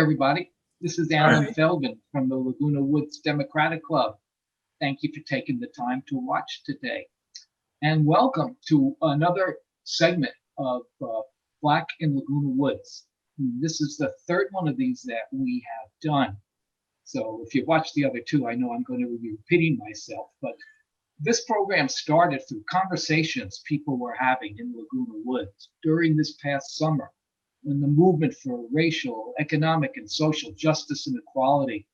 everybody. This is Alan Feldman from the Laguna Woods Democratic Club. Thank you for taking the time to watch today. And welcome to another segment of Black in Laguna Woods. This is the third one of these that we have done. So if you watched the other two, I know I'm going to be repeating myself, but this program started through conversations people were having in Laguna Woods during this past summer, when the movement for racial, economic, and social justice and equality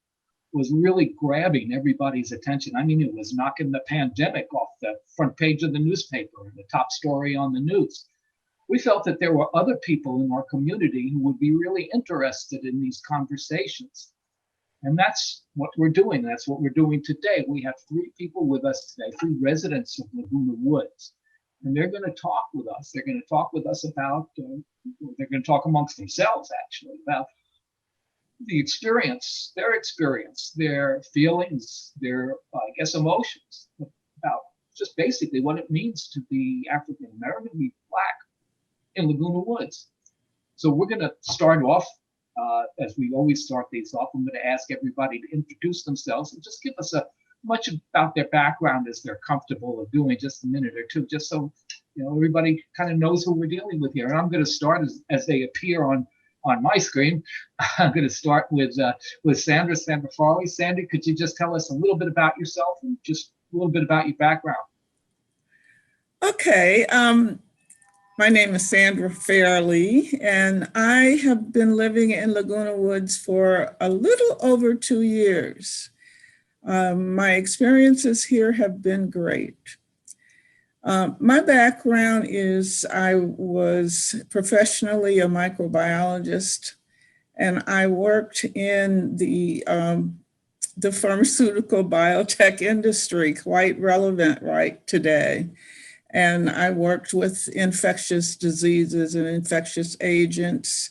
was really grabbing everybody's attention. I mean, it was knocking the pandemic off the front page of the newspaper and the top story on the news. We felt that there were other people in our community who would be really interested in these conversations. And that's what we're doing. That's what we're doing today. We have three people with us today, three residents of Laguna Woods. And they're going to talk with us. They're going to talk with us about, they're going to talk amongst themselves, actually, about the experience, their feelings, their, I guess, emotions, about just basically what it means to be African American, to be Black in Laguna Woods. So we're going to start off, as we always start these off. I'm going to ask everybody to introduce themselves and just give us much about their background as they're comfortable of doing, just a minute or two, just so everybody kind of knows who we're dealing with here. And I'm going to start as they appear on my screen. I'm going to start with Sandra Farley. Sandra, could you just tell us a little bit about yourself and just a little bit about your background? Okay. My name is Sandra Fairley, and I have been living in Laguna Woods for a little over 2 years. My experiences here have been great. My background is I was professionally a microbiologist, and I worked in the pharmaceutical biotech industry, quite relevant right today. And I worked with infectious diseases and infectious agents.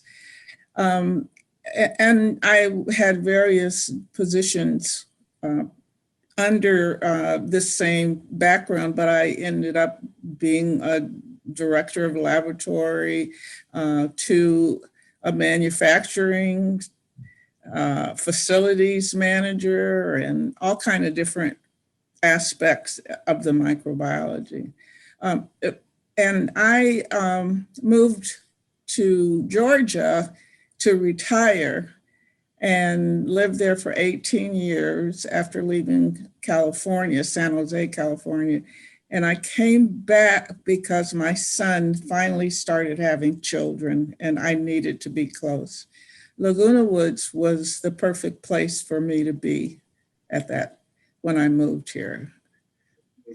And I had various positions under this same background, but I ended up being a director of laboratory to a manufacturing facilities manager and all kind of different aspects of the microbiology. And I moved to Georgia to retire and lived there for 18 years after leaving California, San Jose, California. And I came back because my son finally started having children and I needed to be close. Laguna Woods was the perfect place for me to be when I moved here.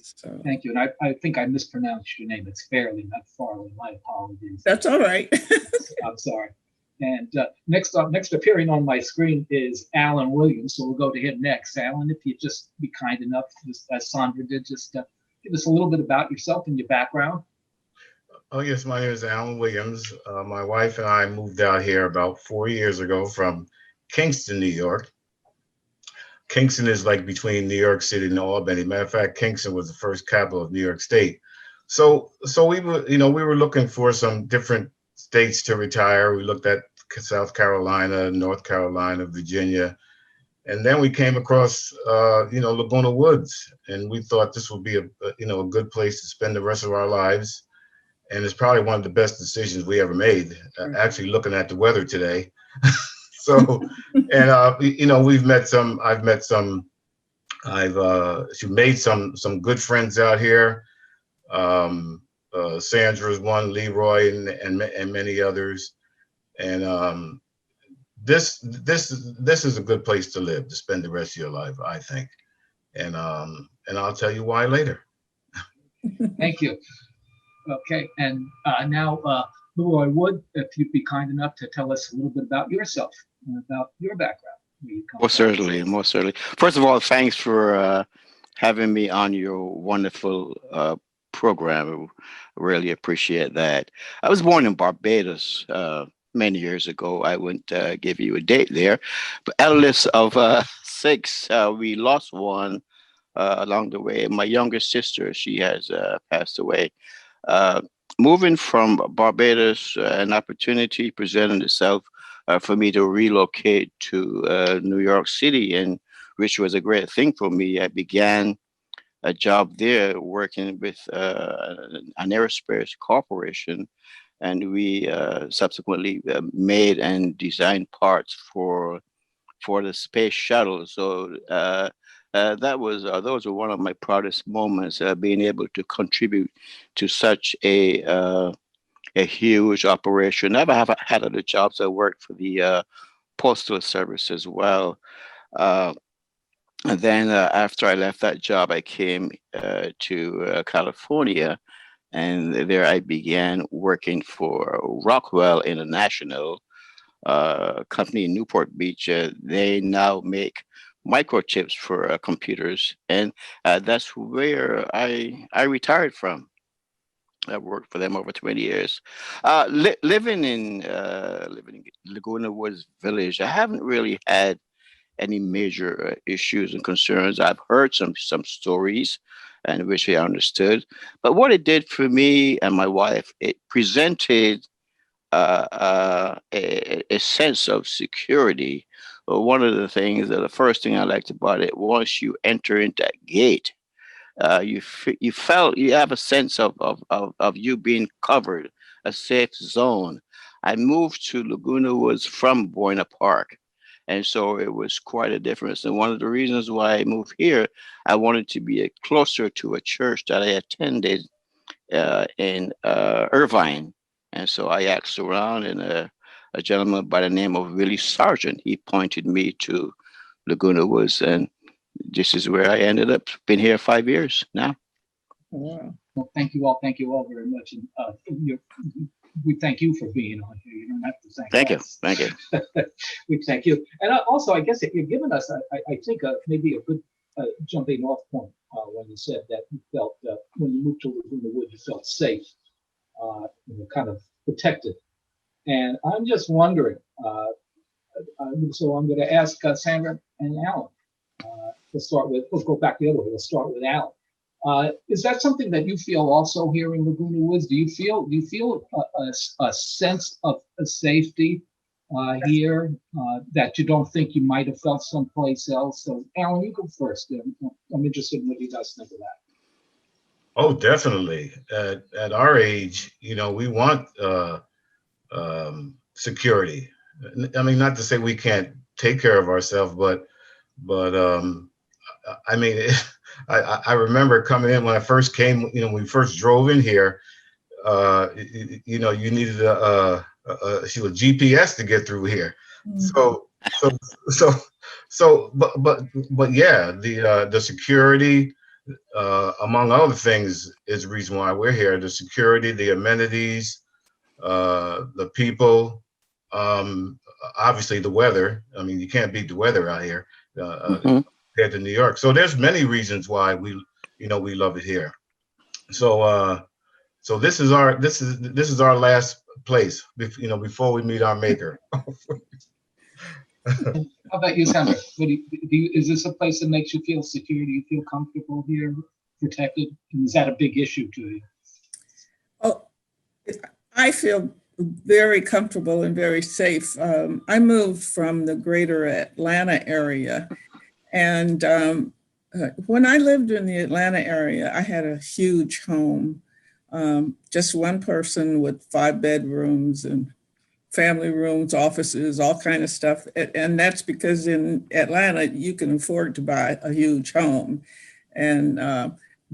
So. Thank you. And I think I mispronounced your name. It's Fairley, not Farley. My apologies. That's all right. I'm sorry. And next appearing on my screen is Alan Williams. So we'll go to him next. Alan, if you'd just be kind enough, just as Sandra did, just give us a little bit about yourself and your background. Oh, yes. My name is Alan Williams. My wife and I moved out here about 4 years ago from Kingston, New York. Kingston is like between New York City and Albany. Matter of fact, Kingston was the first capital of New York State. So we were looking for some different states to retire. We looked at South Carolina, North Carolina, Virginia, and then we came across Laguna Woods, and we thought this would be a good place to spend the rest of our lives. And it's probably one of the best decisions we ever made. Actually, looking at the weather today. So, and I've made some good friends out here. Sandra's one, Leroy, and many others. And this is a good place to live, to spend the rest of your life, I think. And I'll tell you why later. Thank you. Okay, and now Leroy Wood, if you'd be kind enough to tell us a little bit about yourself and about your background. Most certainly. First of all, thanks for having me on your wonderful program. I really appreciate that. I was born in Barbados many years ago. I wouldn't give you a date there, but at a list of 6, we lost one along the way. My younger sister, she has passed away. Moving from Barbados, an opportunity presented itself for me to relocate to New York City, and which was a great thing for me. I began a job there working with an aerospace corporation, and we subsequently made and designed parts for the space shuttle. So that was those were one of my proudest moments, being able to contribute to such a huge operation. Never have I had other jobs. I worked for the postal service as well. Uh, and then after I left that job, I came to California, and there I began working for Rockwell International, company in Newport Beach. They now make microchips for computers, and that's where I retired from. I worked for them over 20 years. Living in Laguna Woods Village, I haven't really had any major issues and concerns. I've heard some stories, and which I understood. But what it did for me and my wife, it presented a sense of security. One of the things that the first thing I liked about it, once you enter into that gate, you felt you have a sense of you being covered, a safe zone. I moved to Laguna Woods from Buena Park, and so it was quite a difference. And one of the reasons why I moved here, I wanted to be closer to a church that I attended in Irvine. And so I asked around, and a gentleman by the name of Willie Sargent, he pointed me to Laguna Woods, and this is where I ended up. Been here 5 years now. Wow. Well, thank you all very much. And we thank you for being on here. You don't have to thank us. Thank you. We thank you. And also, I guess you've given us, I think, maybe a good jumping off point when you said that you felt, when you moved to Laguna Woods, you felt safe, kind of protected. And I'm just wondering, so I'm going to ask Sandra and Alan. Let's go back the other way. Let's start with Alan. Is that something that you feel also here in Laguna Woods? Do you feel a sense of safety here that you don't think you might have felt someplace else? So Alan, you go first. I'm interested in what you guys think of that. Oh, definitely. At our age, we want security. I mean, not to say we can't take care of ourselves, but I mean, I remember coming in when I first came. When we first drove in here, you needed a GPS to get through here. But yeah, the security, among other things, is the reason why we're here. The security, the amenities, the people, obviously the weather. I mean, you can't beat the weather out here compared to New York. So there's many reasons why we love it here. So this is our last place, before we meet our maker. How about you, Sandra? Is this a place that makes you feel secure? Do you feel comfortable here, protected? And is that a big issue to you? Oh, I feel very comfortable and very safe. I moved from the greater Atlanta area. And when I lived in the Atlanta area, I had a huge home, just one person with 5 bedrooms and family rooms, offices, all kind of stuff. And that's because in Atlanta, you can afford to buy a huge home. And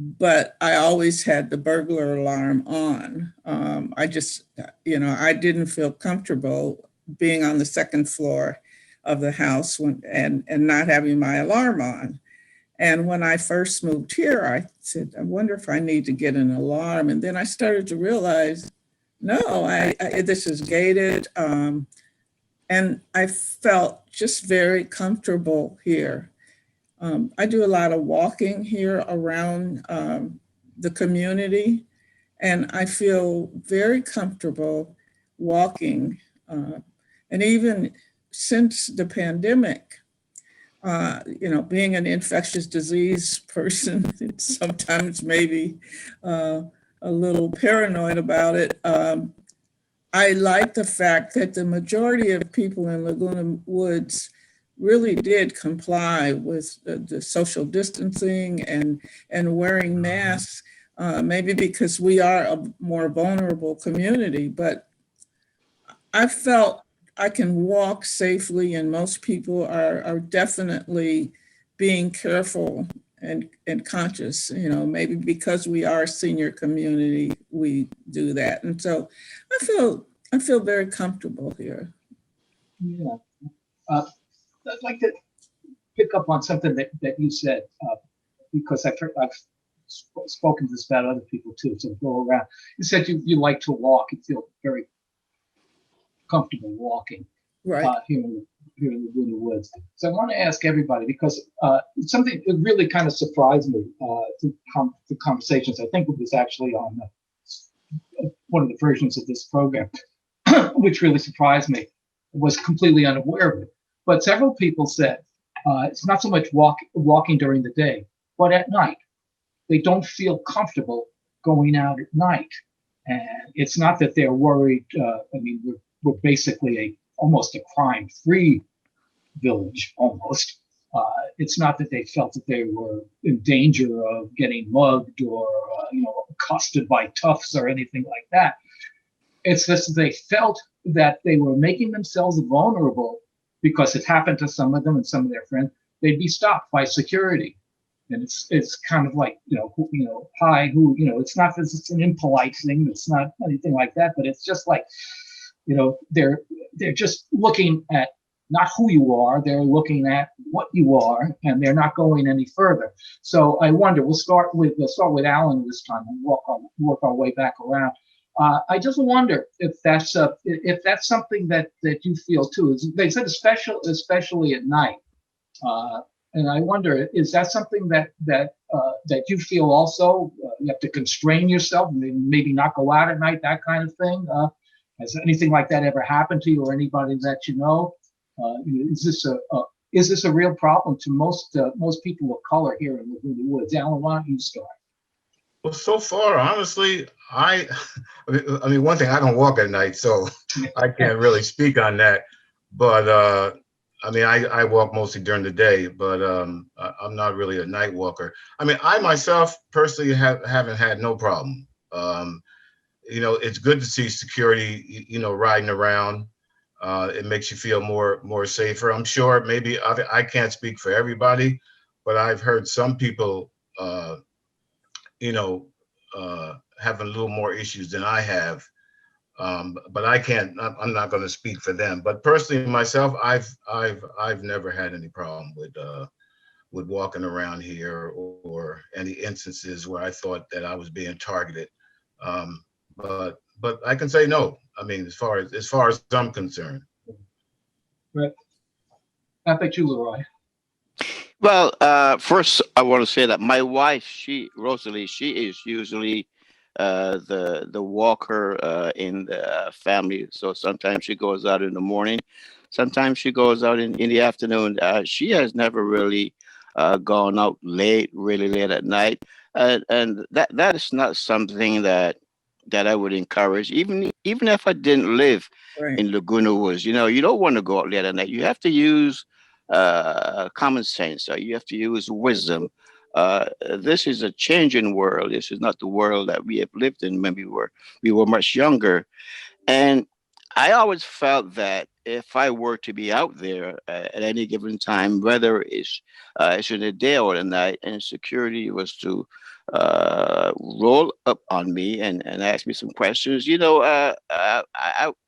but I always had the burglar alarm on. I just, I didn't feel comfortable being on the second floor of the house and not having my alarm on. And when I first moved here, I said, I wonder if I need to get an alarm. And then I started to realize, no, this is gated. And I felt just very comfortable here. I do a lot of walking here around the community, and I feel very comfortable walking. And even since the pandemic, being an infectious disease person, it's sometimes maybe a little paranoid about it. I like the fact that the majority of people in Laguna Woods really did comply with the social distancing and wearing masks, maybe because we are a more vulnerable community, but I felt I can walk safely, and most people are definitely being careful and conscious, maybe because we are a senior community, we do that. And so I feel very comfortable here. Yeah. I'd like to pick up on something that you said, because I've spoken to this about other people too. So go around. You said you like to walk. You feel very comfortable walking Right. Here in Laguna Woods. So I want to ask everybody, because something that really kind of surprised me through the conversations. I think it was actually on one of the versions of this program, which really surprised me. Was completely unaware of it. But several people said it's not so much walking during the day, but at night. They don't feel comfortable going out at night. And it's not that they're worried. I mean, we're basically almost a crime-free village, almost. It's not that they felt that they were in danger of getting mugged or accosted by toughs or anything like that. It's just that they felt that they were making themselves vulnerable because it happened to some of them and some of their friends. They'd be stopped by security. And it's kind of like, hi, who, it's not that it's an impolite thing. It's not anything like that, but it's just like, they're just looking at not who you are, they're looking at what you are, and they're not going any further. So I wonder, we'll start with Alan this time and work our way back around. I just wonder if that's something that you feel too. They said especially at night. And I wonder, is that something that you feel also? You have to constrain yourself, maybe not go out at night, that kind of thing. Has anything like that ever happened to you or anybody that you know? Is this a real problem to most people of color here in Laguna Woods? Alan, why don't you start? Well, so far, honestly, I mean, one thing, I don't walk at night, so I can't really speak on that. But I mean, I walk mostly during the day, but I'm not really a night walker. I mean, I myself personally haven't had no problem. It's good to see security, riding around. It makes you feel more safer. I'm sure maybe I can't speak for everybody, but I've heard some people, having a little more issues than I have. But I'm not going to speak for them. But personally, myself, I've never had any problem with walking around here or any instances where I thought that I was being targeted. But I can say no. I mean, as far as I'm concerned. Right. How about you, Leroy? Well, first I want to say that my wife, Rosalie, she is usually the walker in the family. So sometimes she goes out in the morning, sometimes she goes out in the afternoon. She has never really gone out really late at night, and that is not something that I would encourage, even if I didn't live Right. in Laguna Woods. You don't want to go out late at night. You have to use common sense. You have to use wisdom. This is a changing world. This is not the world that we have lived in when we were much younger. And I always felt that if I were to be out there at any given time, whether it's in the day or the night, and security was to roll up on me and ask me some questions,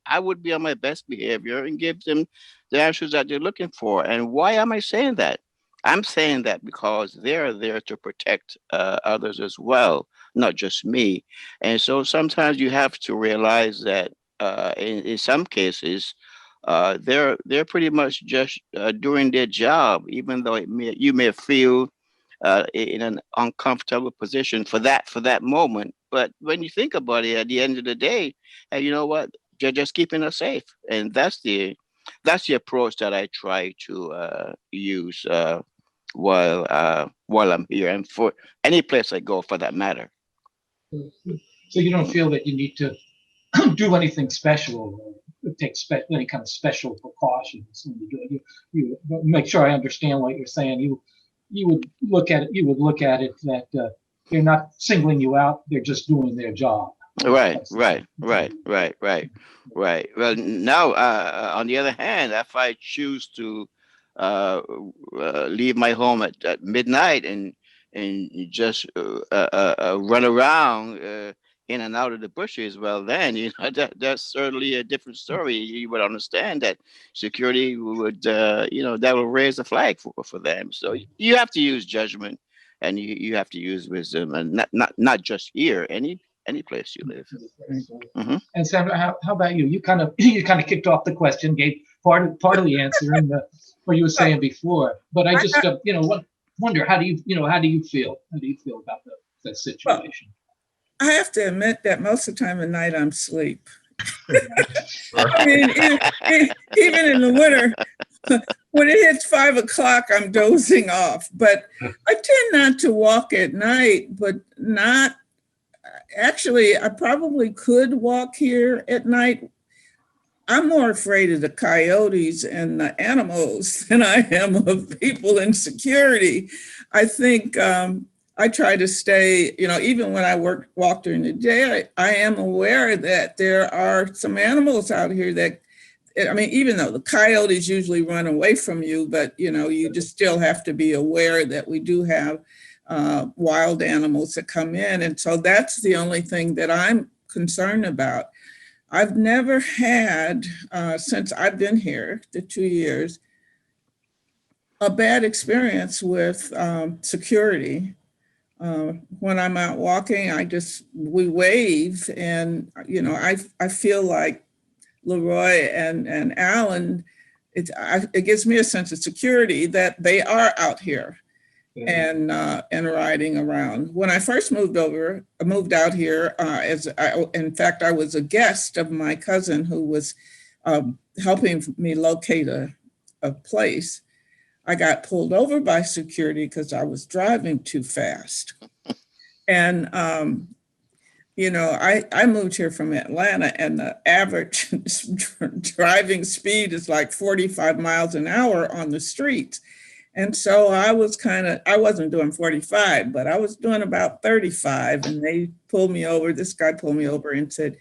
I would be on my best behavior and give them the answers that they're looking for. And why am I saying that? I'm saying that because they're there to protect others as well, not just me. And so sometimes you have to realize that in some cases, they're pretty much just doing their job, even though you may feel in an uncomfortable position for that moment. But when you think about it, at the end of the day, you know what? They're just keeping us safe, and that's the approach that I try to use while I'm here, and for any place I go, for that matter. So you don't feel that you need to do anything special or take any kind of special precautions when you do it. You make sure I understand what you're saying. You would look at it. You would look at it that they're not singling you out. They're just doing their job. Right. Well, now, on the other hand, if I choose to leave my home at midnight and just run around in and out of the bushes, well, then that's certainly a different story. You would understand that security would, that will raise a flag for them. So you have to use judgment, and you have to use wisdom, and not just here, any place you live. Mm-hmm. And Sandra, how about you? You kind of kicked off the question, gave part of the answer in what you were saying before. But I just wonder, how do you feel? How do you feel about the situation? Well, I have to admit that most of the time at night I'm asleep. I mean, even in the winter, when it hits 5 o'clock, I'm dozing off. But I tend not to walk at night, but not. Actually, I probably could walk here at night. I'm more afraid of the coyotes and the animals than I am of people in security. I think I try to stay, even when I walk during the day, I am aware that there are some animals out here that, even though the coyotes usually run away from you, but, you just still have to be aware that we do have wild animals that come in. And so that's the only thing that I'm concerned about. I've never had, since I've been here, the 2 years, a bad experience with security. When I'm out walking, we wave, and, I feel like Leroy and Alan, it gives me a sense of security that they are out here. And riding around. When I first moved out here, in fact, I was a guest of my cousin who was helping me locate a place. I got pulled over by security because I was driving too fast. And, I moved here from Atlanta, and the average driving speed is like 45 miles an hour on the streets. And so I wasn't doing 45, but I was doing about 35, and this guy pulled me over and said,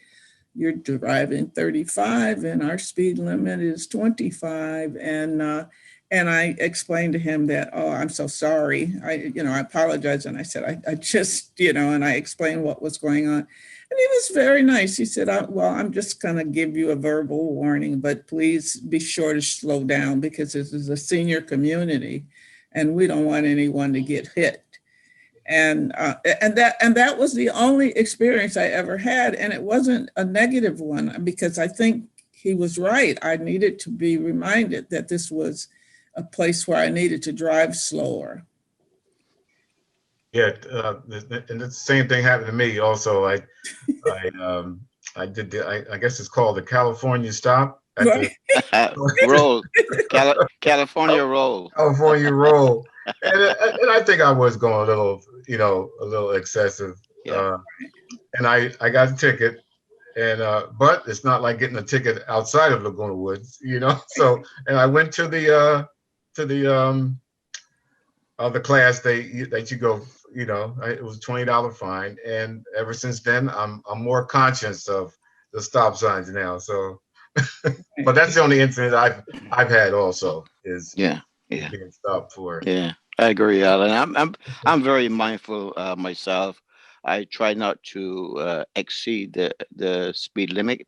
"You're driving 35 and our speed limit is 25. And I explained to him that, "Oh, I'm so sorry. I apologize." And I said, I just, and I explained what was going on. And he was very nice. He said, I'm just going to give you a verbal warning, but please be sure to slow down because this is a senior community and we don't want anyone to get hit. And that was the only experience I ever had. And it wasn't a negative one because I think he was right. I needed to be reminded that this was a place where I needed to drive slower. Yeah, and the same thing happened to me also. I did I guess it's called the California stop. Roll, California roll. California roll, and I think I was going a little excessive. Yeah. And I got a ticket, and but it's not like getting a ticket outside of Laguna Woods, So, and I went to the class that you go. It was $20 fine, and ever since then, I'm more conscious of the stop signs now. So, but that's the only incident I've had also is being stopped for. Yeah, I agree, Alan. I'm very mindful myself. I try not to exceed the speed limit,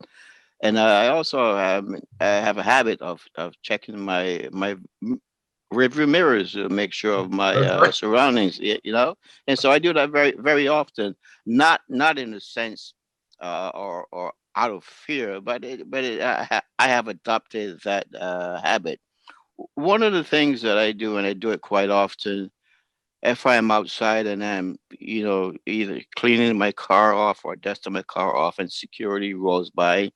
and I also have a habit of checking my rearview mirrors to make sure of my surroundings, and so I do that very, very often. Not in a sense or out of fear, but I have adopted that habit. One of the things that I do, and I do it quite often, if I'm outside and I'm either cleaning my car off or dusting my car off, and security rolls by.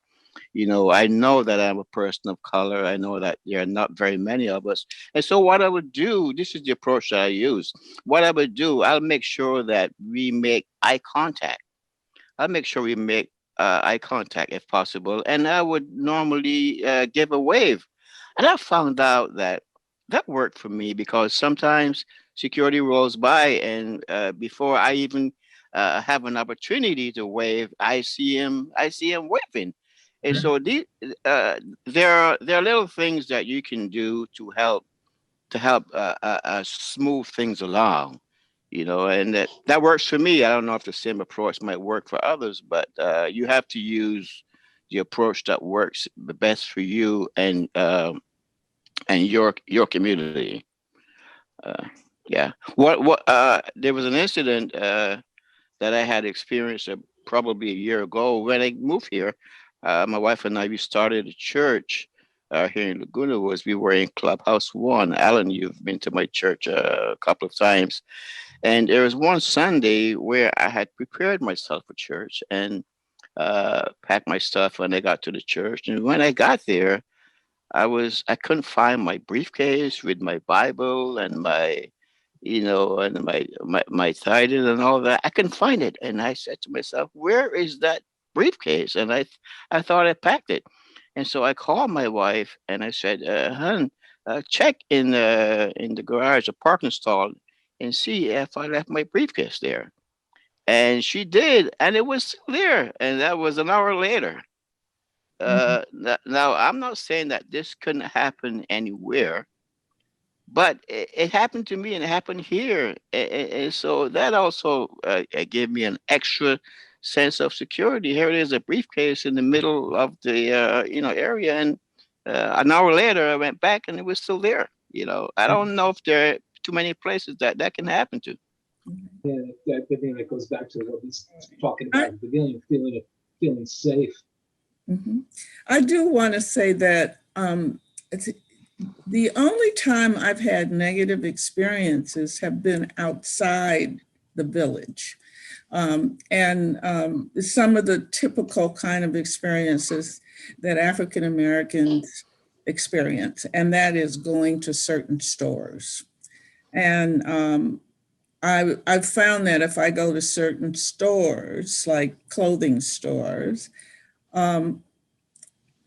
I know that I'm a person of color. I know that there are not very many of us. And so what I would do, this is the approach that I use. What I would do, I'll make sure that we make eye contact. I'll make sure we make eye contact if possible, and I would normally give a wave. And I found out that that worked for me because sometimes security rolls by, and before I even have an opportunity to wave, I see him. I see him waving, and so there are little things that you can do to help smooth things along, and that works for me. I don't know if the same approach might work for others, but you have to use the approach that works the best for you and your community. Uh, yeah. What there was an incident that I had experienced probably a year ago when I moved here. My wife and I, we started a church here in Laguna Woods. We were in Clubhouse One. Alan, you've been to my church a couple of times. And there was one Sunday where I had prepared myself for church and packed my stuff when I got to the church. And when I got there, I couldn't find my briefcase with my Bible and my tithing and all that. I couldn't find it, and I said to myself, "Where is that briefcase?" And I thought I packed it, and so I called my wife and I said, "Hun, check in the garage, the parking stall, and see if I left my briefcase there." And she did, and it was still there, and that was an hour later. Now, I'm not saying that this couldn't happen anywhere, but it happened to me and it happened here. And so that also gave me an extra sense of security. Here it is, a briefcase in the middle of the area. And an hour later, I went back and it was still there. I don't know if there are too many places that can happen to. Yeah, that goes back to what he's talking about at the beginning, feeling safe. Mm-hmm. I do want to say that the only time I've had negative experiences have been outside the village. And some of the typical kind of experiences that African Americans experience, and that is going to certain stores. And I've found that if I go to certain stores, like clothing stores,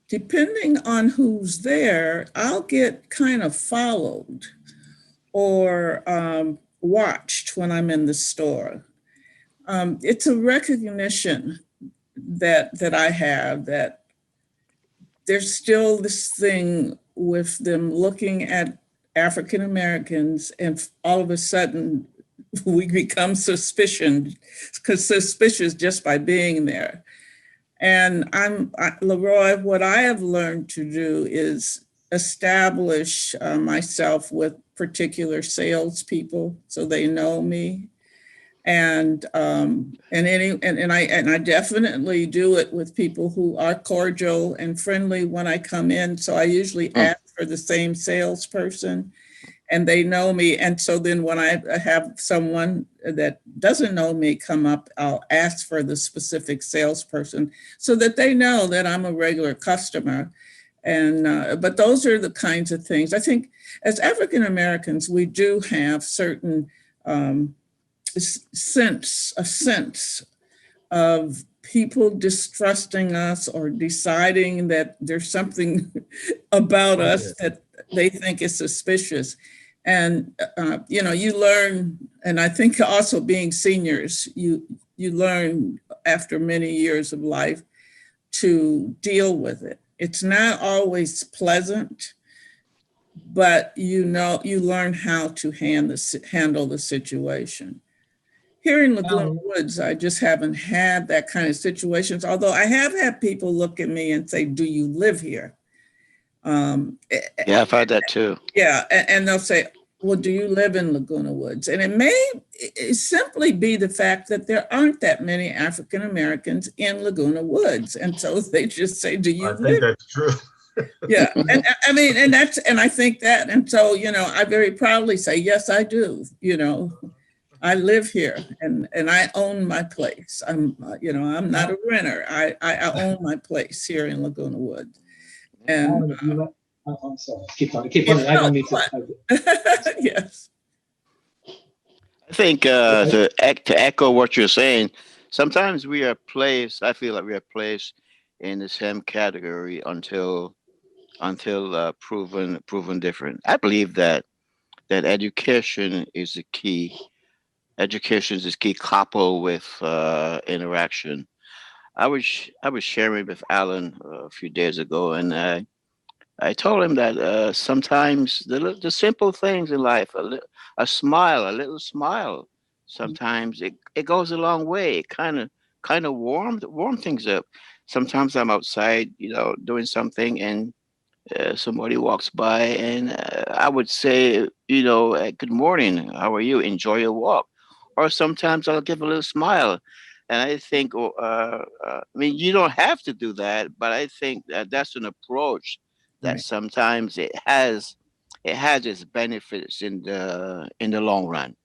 depending on who's there, I'll get kind of followed or watched when I'm in the store. It's a recognition that I have that there's still this thing with them looking at African Americans, and all of a sudden we become suspicious just by being there. And Leroy, what I have learned to do is establish myself with particular salespeople so they know me. And I definitely do it with people who are cordial and friendly when I come in. So I usually ask for the same salesperson, and they know me. And so then when I have someone that doesn't know me come up, I'll ask for the specific salesperson so that they know that I'm a regular customer. And but those are the kinds of things. I think as African Americans, we do have certain a sense of people distrusting us or deciding that there's something about us that they think is suspicious. And, you learn, and I think also being seniors, you learn after many years of life to deal with it. It's not always pleasant, but you learn how to handle the situation. Here in Laguna Woods, I just haven't had that kind of situations, although I have had people look at me and say, "Do you live here?" Yeah, I've had that too. Yeah, and they'll say, "Well, do you live in Laguna Woods?" And it may simply be the fact that there aren't that many African Americans in Laguna Woods. And so they just say, "Do you live?" I think that's true. Yeah, and I mean, and I think that, and so, I very proudly say, yes, I do, I live here and I own my place. I'm not a renter. I own my place here in Laguna Woods. And I'm sorry, keep on. I don't need to. Yes. I think to echo what you're saying, sometimes we are placed, I feel like we are placed in the same category until proven different. I believe that education is the key. Education is key, coupled with interaction. I was sharing with Alan a few days ago, and I told him that sometimes the simple things in life, a smile, a little smile, sometimes it goes a long way. It kind of warm things up. Sometimes I'm outside, doing something, and somebody walks by, and I would say, good morning, how are you? Enjoy your walk. Or sometimes I'll give a little smile. And I think, I mean, you don't have to do that, but I think that that's an approach that Right. sometimes it has its benefits in the long run.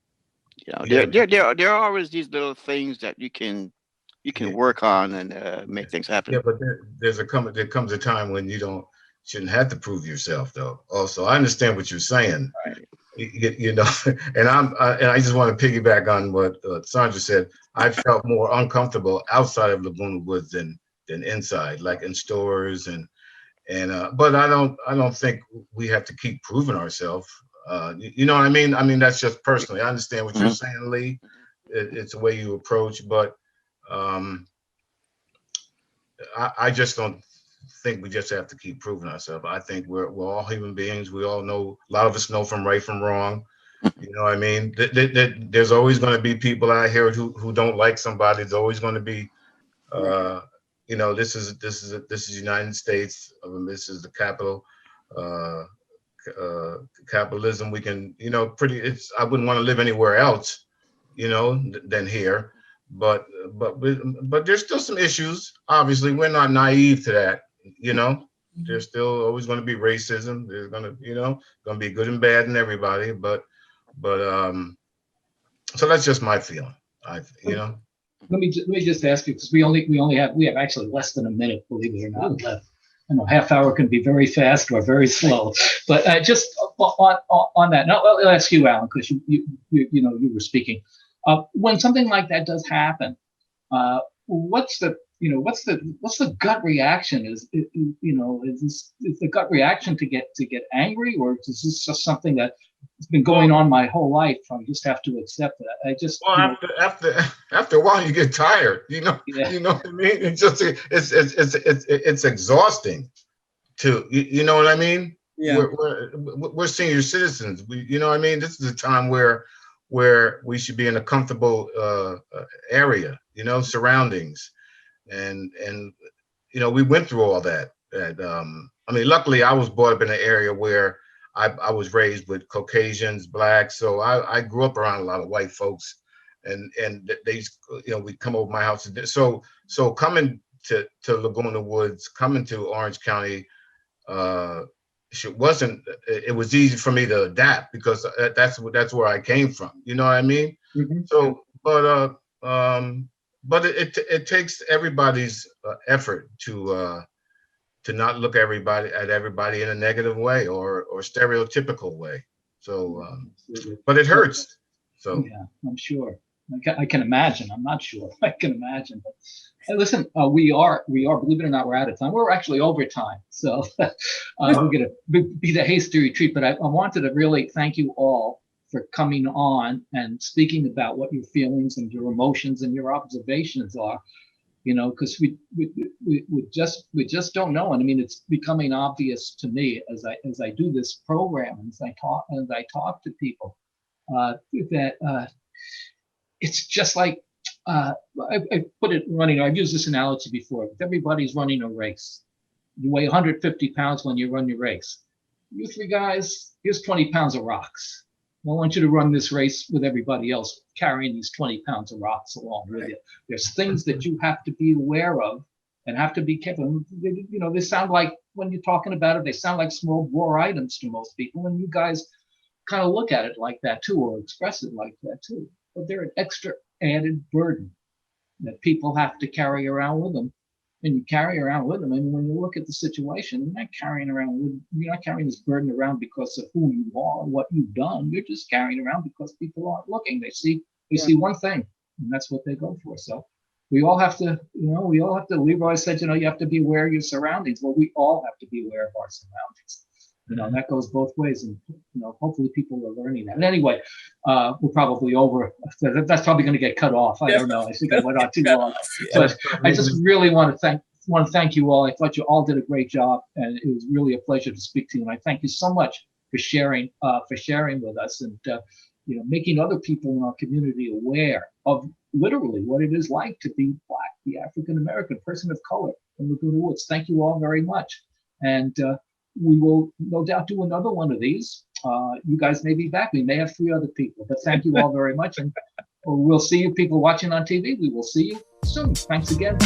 Yeah, There are always these little things that you can yeah, work on and make things yeah. happen. But there comes a time when shouldn't have to prove yourself, though. Also, I understand what you're saying. Right. You know, and I just want to piggyback on what Sandra said. I felt more uncomfortable outside of Laguna Woods than inside, like in stores but I don't think we have to keep proving ourselves. You know what I mean? I mean, that's just personally. I understand what you're Mhm. saying, Lee. It's the way you approach, but um, I just don't think we just have to keep proving ourselves. I think we're all human beings. We all know, a lot of us know from right from wrong. You know what I mean? There's always going to be people out here who don't like somebody. There's always going to be, Right. uh, this is United States. This is the capital, uh, capitalism. We can, pretty. I wouldn't want to live anywhere else, than here. But but there's still some issues. Obviously, we're not naive to that. You know, there's still always going to be racism. There's going to be good and bad in everybody. But so that's just my feeling. I you know. Let me just ask you, because we have actually less than a minute, believe it or not, left. I know half hour can be very fast or very slow, but just on that. No, I'll ask you, Alan, because you were speaking. When something like that does happen, what's the gut reaction? Is the gut reaction to get angry, or is this just something that has been going on my whole life? I just have to accept it. I just Well, after a while, you get tired. yeah. You know what I mean. It's exhausting. You know what I mean. Yeah. We're senior citizens. You know what I mean. This is a time where we should be in a comfortable area. Surroundings, and we went through all that. I mean, luckily, I was brought up in an area where I was raised with Caucasians, blacks, so I grew up around a lot of white folks, and they, we come over my house. So coming to Laguna Woods, coming to Orange County, it was easy for me to adapt because that's where I came from. You know what I mean? Mhm. So, but it takes everybody's effort to not look at everybody in a negative way or stereotypical way. So, Absolutely. but it hurts. So Yeah, I'm sure. I can imagine. I'm not sure. I can imagine. But hey, listen, we are, believe it or not, we're out of time. We're actually over time. So we're going to be the hasty retreat. But I wanted to really thank you all for coming on and speaking about what your feelings and your emotions and your observations are. Because we just don't know. And I mean, it's becoming obvious to me as I do this program and as I talk to people that it's just like I put it running. I've used this analogy before. If everybody's running a race, you weigh 150 pounds when you run your race. You three guys, here's 20 pounds of rocks. I want you to run this race with everybody else carrying these 20 pounds of rocks along with you. There's things that you have to be aware of and have to be careful. They sound like, when you're talking about it, they sound like small bore items to most people. And you guys kind of look at it like that too, or express it like that too. But they're an extra added burden that people have to carry around with them. And you carry around with them. And when you look at the situation, you're not carrying this burden around because of who you are, what you've done. You're just carrying around because people aren't looking. They see one thing, and that's what they go for. So we all have to, Leroy said, you have to be aware of your surroundings. Well, we all have to be aware of our surroundings. And that goes both ways. And, hopefully people are learning that. And anyway, we're probably over. That's probably going to get cut off. I don't know. I think I went on too long. But I just really want to thank you all. I thought you all did a great job, and it was really a pleasure to speak to you. And I thank you so much for sharing with us, and making other people in our community aware of literally what it is like to be Black, the African American person of color in Laguna Woods. Thank you all very much, and we will no doubt do another one of these. You guys may be back. We may have 3 other people, but thank you all very much, and we'll see you people watching on TV. We will see you soon. Thanks again.